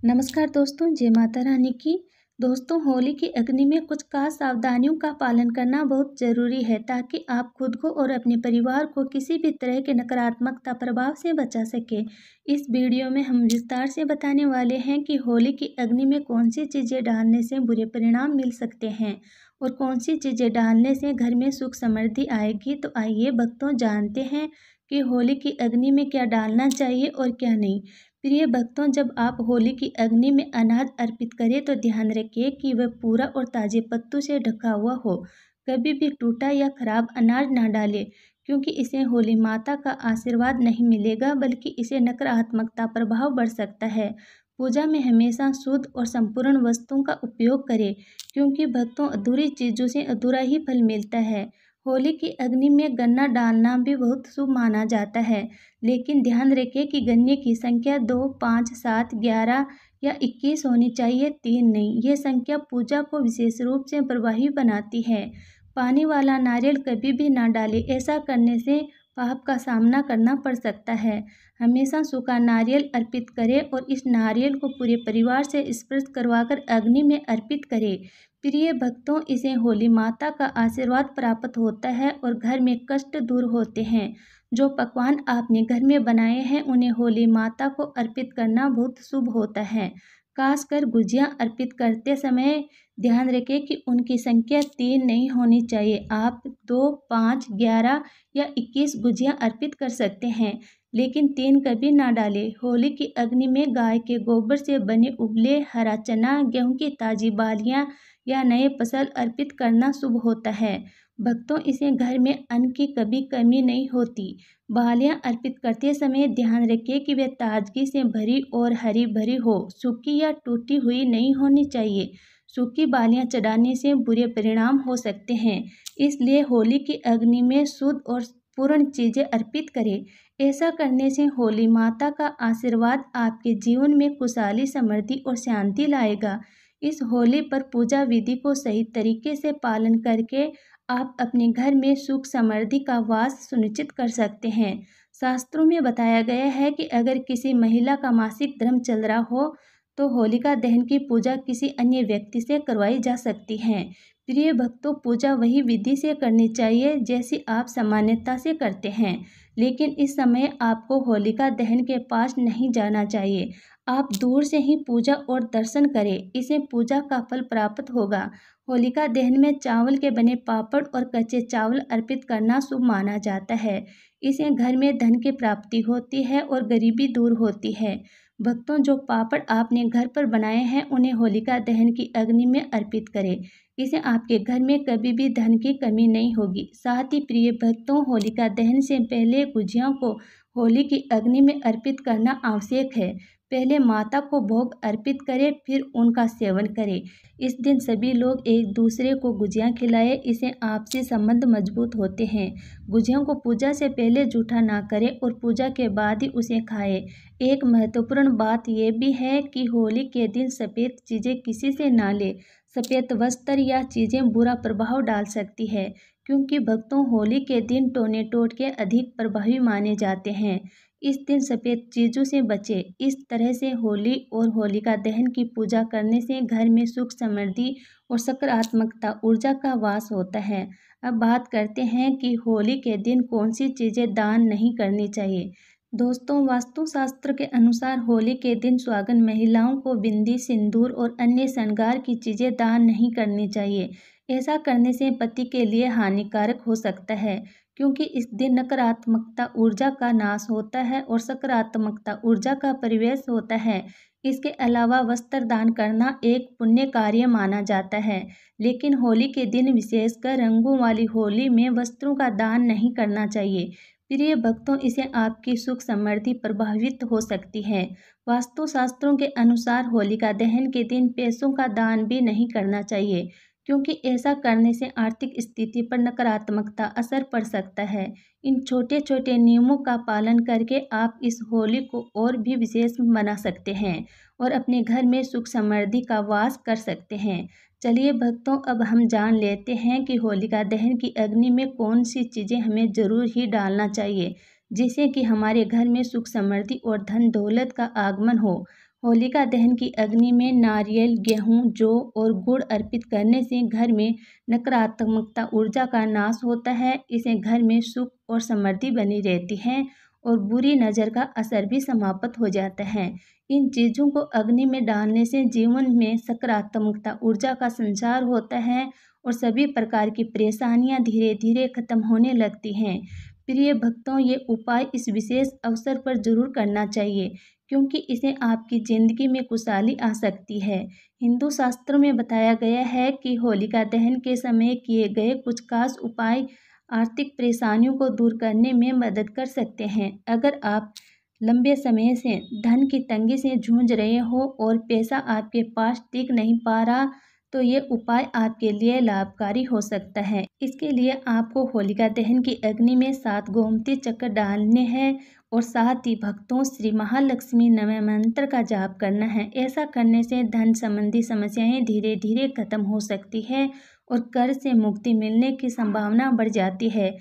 नमस्कार दोस्तों, जय माता रानी की। दोस्तों, होली की अग्नि में कुछ खास सावधानियों का पालन करना बहुत ज़रूरी है ताकि आप खुद को और अपने परिवार को किसी भी तरह के नकारात्मकता प्रभाव से बचा सकें। इस वीडियो में हम विस्तार से बताने वाले हैं कि होली की अग्नि में कौन सी चीज़ें डालने से बुरे परिणाम मिल सकते हैं और कौन सी चीज़ें डालने से घर में सुख समृद्धि आएगी। तो आइए भक्तों, जानते हैं कि होली की अग्नि में क्या डालना चाहिए और क्या नहीं। प्रिय भक्तों, जब आप होली की अग्नि में अनाज अर्पित करें तो ध्यान रखिए कि वह पूरा और ताजे पत्तों से ढका हुआ हो। कभी भी टूटा या खराब अनाज ना डालें, क्योंकि इसे होली माता का आशीर्वाद नहीं मिलेगा, बल्कि इसे नकारात्मकता प्रभाव बढ़ सकता है। पूजा में हमेशा शुद्ध और संपूर्ण वस्तुओं का उपयोग करें, क्योंकि भक्तों, अधूरी चीज़ों से अधूरा ही फल मिलता है। होली की अग्नि में गन्ना डालना भी बहुत शुभ माना जाता है, लेकिन ध्यान रखें कि गन्ने की संख्या 2, 5, 7, 11 या 21 होनी चाहिए, 3 नहीं। ये संख्या पूजा को विशेष रूप से प्रभावी बनाती है। पानी वाला नारियल कभी भी ना डालें, ऐसा करने से पाप का सामना करना पड़ सकता है। हमेशा सूखा नारियल अर्पित करें और इस नारियल को पूरे परिवार से स्पर्श करवाकर अग्नि में अर्पित करें। प्रिय भक्तों, इसे होली माता का आशीर्वाद प्राप्त होता है और घर में कष्ट दूर होते हैं। जो पकवान आपने घर में बनाए हैं उन्हें होली माता को अर्पित करना बहुत शुभ होता है। खासकर गुजिया अर्पित करते समय ध्यान रखें कि उनकी संख्या 3 नहीं होनी चाहिए। आप 2, 5, 11 या 21 गुजिया अर्पित कर सकते हैं, लेकिन 3 कभी ना डालें। होली की अग्नि में गाय के गोबर से बने उबले हरा चना, गेहूं की ताज़ी बालियां या नए फसल अर्पित करना शुभ होता है। भक्तों, इसे घर में अन्न की कभी कमी नहीं होती। बालियां अर्पित करते समय ध्यान रखिए कि वे ताजगी से भरी और हरी भरी हो, सूखी या टूटी हुई नहीं होनी चाहिए। सूखी बालियां चढ़ाने से बुरे परिणाम हो सकते हैं, इसलिए होली की अग्नि में शुद्ध और पूर्ण चीज़ें अर्पित करें। ऐसा करने से होली माता का आशीर्वाद आपके जीवन में खुशहाली, समृद्धि और शांति लाएगा। इस होली पर पूजा विधि को सही तरीके से पालन करके आप अपने घर में सुख समृद्धि का वास सुनिश्चित कर सकते हैं। शास्त्रों में बताया गया है कि अगर किसी महिला का मासिक धर्म चल रहा हो तो होलिका दहन की पूजा किसी अन्य व्यक्ति से करवाई जा सकती है। प्रिय भक्तों, पूजा वही विधि से करनी चाहिए जैसी आप सामान्यता से करते हैं, लेकिन इस समय आपको होलिका दहन के पास नहीं जाना चाहिए। आप दूर से ही पूजा और दर्शन करें, इसे पूजा का फल प्राप्त होगा। होलिका दहन में चावल के बने पापड़ और कच्चे चावल अर्पित करना शुभ माना जाता है। इसे घर में धन की प्राप्ति होती है और गरीबी दूर होती है। भक्तों, जो पापड़ आपने घर पर बनाए हैं उन्हें होलिका दहन की अग्नि में अर्पित करें। इसे आपके घर में कभी भी धन की कमी नहीं होगी। साथ ही प्रिय भक्तों, होलिका दहन से पहले गुजिया को होली की अग्नि में अर्पित करना आवश्यक है। पहले माता को भोग अर्पित करें, फिर उनका सेवन करें। इस दिन सभी लोग एक दूसरे को गुजिया खिलाएं, इससे आपसी संबंध मजबूत होते हैं। गुजिया को पूजा से पहले जूठा ना करें और पूजा के बाद ही उसे खाएं। एक महत्वपूर्ण बात यह भी है कि होली के दिन सफ़ेद चीज़ें किसी से ना लें। सफ़ेद वस्त्र या चीज़ें बुरा प्रभाव डाल सकती है, क्योंकि भक्तों, होली के दिन टोने टोटके अधिक प्रभावी माने जाते हैं। इस दिन सफ़ेद चीज़ों से बचें। इस तरह से होली और होलिका दहन की पूजा करने से घर में सुख समृद्धि और सकारात्मकता ऊर्जा का वास होता है। अब बात करते हैं कि होली के दिन कौन सी चीज़ें दान नहीं करनी चाहिए। दोस्तों, वास्तुशास्त्र के अनुसार होली के दिन सुहागन महिलाओं को बिंदी, सिंदूर और अन्य श्रृंगार की चीज़ें दान नहीं करनी चाहिए। ऐसा करने से पति के लिए हानिकारक हो सकता है, क्योंकि इस दिन नकारात्मकता ऊर्जा का नाश होता है और सकारात्मकता ऊर्जा का प्रवेश होता है। इसके अलावा वस्त्र दान करना एक पुण्य कार्य माना जाता है, लेकिन होली के दिन, विशेषकर रंगों वाली होली में, वस्त्रों का दान नहीं करना चाहिए। प्रिय भक्तों, इसे आपकी सुख समृद्धि प्रभावित हो सकती है। वास्तुशास्त्रों के अनुसार होलिका दहन के दिन पैसों का दान भी नहीं करना चाहिए, क्योंकि ऐसा करने से आर्थिक स्थिति पर नकारात्मकता असर पड़ सकता है। इन छोटे छोटे नियमों का पालन करके आप इस होली को और भी विशेष बना सकते हैं और अपने घर में सुख समृद्धि का वास कर सकते हैं। चलिए भक्तों, अब हम जान लेते हैं कि होलिका दहन की अग्नि में कौन सी चीज़ें हमें ज़रूर ही डालना चाहिए, जिससे कि हमारे घर में सुख समृद्धि और धन दौलत का आगमन हो। होलिका दहन की अग्नि में नारियल, गेहूं, जौ और गुड़ अर्पित करने से घर में नकारात्मकता ऊर्जा का नाश होता है। इसे घर में सुख और समृद्धि बनी रहती है और बुरी नज़र का असर भी समाप्त हो जाता है। इन चीज़ों को अग्नि में डालने से जीवन में सकारात्मकता ऊर्जा का संचार होता है और सभी प्रकार की परेशानियां धीरे धीरे खत्म होने लगती हैं। प्रिय भक्तों, ये उपाय इस विशेष अवसर पर जरूर करना चाहिए क्योंकि इसे आपकी ज़िंदगी में खुशहाली आ सकती है। हिंदू शास्त्रों में बताया गया है कि होलिका दहन के समय किए गए कुछ खास उपाय आर्थिक परेशानियों को दूर करने में मदद कर सकते हैं। अगर आप लंबे समय से धन की तंगी से जूझ रहे हो और पैसा आपके पास टिक नहीं पा रहा, तो ये उपाय आपके लिए लाभकारी हो सकता है। इसके लिए आपको होलिका दहन की अग्नि में 7 गोमती चक्र डालने हैं और साथ ही भक्तों श्री महालक्ष्मी नमः मंत्र का जाप करना है। ऐसा करने से धन संबंधी समस्याएं धीरे धीरे खत्म हो सकती है और कर्ज से मुक्ति मिलने की संभावना बढ़ जाती है।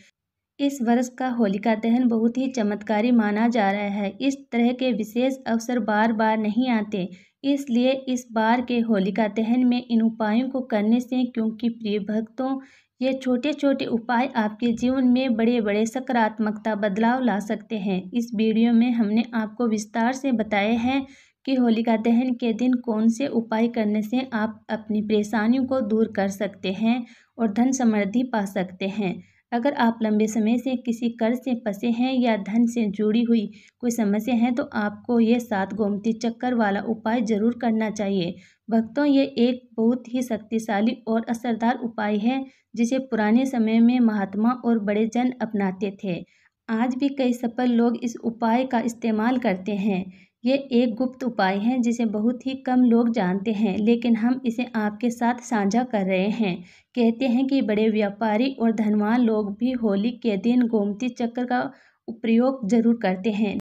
इस वर्ष का होलिका दहन बहुत ही चमत्कारी माना जा रहा है। इस तरह के विशेष अवसर बार बार नहीं आते, इसलिए इस बार के होलिका दहन में इन उपायों को करने से, क्योंकि प्रिय भक्तों, ये छोटे छोटे उपाय आपके जीवन में बड़े बड़े सकारात्मकता बदलाव ला सकते हैं। इस वीडियो में हमने आपको विस्तार से बताया है कि होलिका दहन के दिन कौन से उपाय करने से आप अपनी परेशानियों को दूर कर सकते हैं और धन समृद्धि पा सकते हैं। अगर आप लंबे समय से किसी कर्ज से फंसे हैं या धन से जुड़ी हुई कोई समस्या है, तो आपको ये 7 गोमती चक्कर वाला उपाय जरूर करना चाहिए। भक्तों, ये एक बहुत ही शक्तिशाली और असरदार उपाय है जिसे पुराने समय में महात्मा और बड़े जन अपनाते थे। आज भी कई सफल लोग इस उपाय का इस्तेमाल करते हैं। ये एक गुप्त उपाय है जिसे बहुत ही कम लोग जानते हैं, लेकिन हम इसे आपके साथ साझा कर रहे हैं। कहते हैं कि बड़े व्यापारी और धनवान लोग भी होली के दिन गोमती चक्र का प्रयोग जरूर करते हैं।